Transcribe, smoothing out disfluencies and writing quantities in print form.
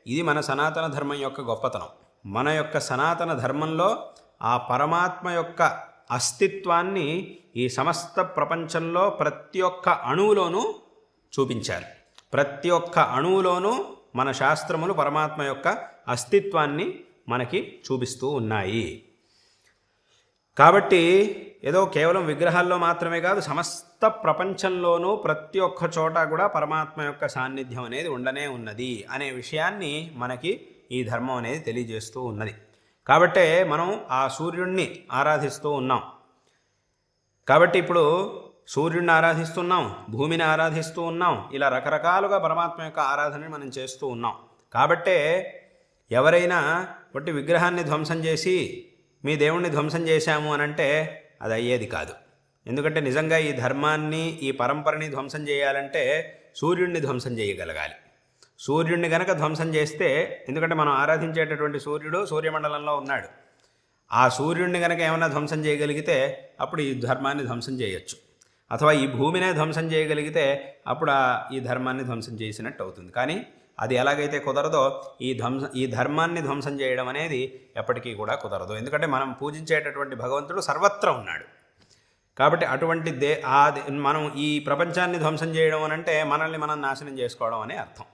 ఇది మన సనాతన ధర్మం యొక్క గొప్పతనం. మన యొక్క సనాతన ధర్మంలో ఆ పరమాత్మ యొక్క అస్తిత్వాన్ని ఈ సమస్త ప్రపంచంలో ప్రతి ఒక్క అణువులోనూ చూపించారు. ప్రతి ఒక్క అణువులోనూ మన శాస్త్రములు పరమాత్మ యొక్క అస్తిత్వాన్ని మనకి చూపిస్తూ ఉన్నాయి. కాబట్టి ఏదో కేవలం విగ్రహాల్లో మాత్రమే కాదు, సమస్త ప్రపంచంలోనూ ప్రతి ఒక్క చోట కూడా పరమాత్మ యొక్క సాన్నిధ్యం అనేది ఉండనే ఉన్నది అనే విషయాన్ని మనకి ఈ ధర్మం అనేది తెలియజేస్తూ ఉన్నది. కాబట్టే మనం ఆ సూర్యుడిని ఆరాధిస్తూ ఉన్నాం. కాబట్టి ఇప్పుడు సూర్యుడిని ఆరాధిస్తున్నాం, భూమిని ఆరాధిస్తూ ఉన్నాం, ఇలా రకరకాలుగా పరమాత్మ యొక్క ఆరాధనని మనం చేస్తూ ఉన్నాం. కాబట్టే ఎవరైనా ఒకటి విగ్రహాన్ని ధ్వంసం చేసి మీ దేవుణ్ణి ధ్వంసం చేశాము అని అంటే అది అయ్యేది కాదు. ఎందుకంటే నిజంగా ఈ ధర్మాన్ని, ఈ పరంపరని ధ్వంసం చేయాలంటే సూర్యుడిని ధ్వంసం చేయగలగాలి. సూర్యుడిని గనక ధ్వంసం చేస్తే, ఎందుకంటే మనం ఆరాధించేటటువంటి సూర్యుడు సూర్యమండలంలో ఉన్నాడు, ఆ సూర్యుడిని గనక ఏమైనా ధ్వంసం చేయగలిగితే అప్పుడు ఈ ధర్మాన్ని ధ్వంసం చేయొచ్చు. అథవా ఈ భూమినే ధ్వంసం చేయగలిగితే అప్పుడు ఈ ధర్మాన్ని ధ్వంసం చేసినట్టు అవుతుంది. కానీ అది ఎలాగైతే కుదరదో ఈ ధర్మాన్ని ధ్వంసం చేయడం అనేది ఎప్పటికీ కూడా కుదరదు. ఎందుకంటే మనం పూజించేటటువంటి భగవంతుడు సర్వత్రా ఉన్నాడు. కాబట్టి అటువంటి మనం ఈ ప్రపంచాన్ని ధ్వంసం చేయడం అని అంటే మనల్ని మనం నాశనం చేసుకోవడం అనే అర్థం.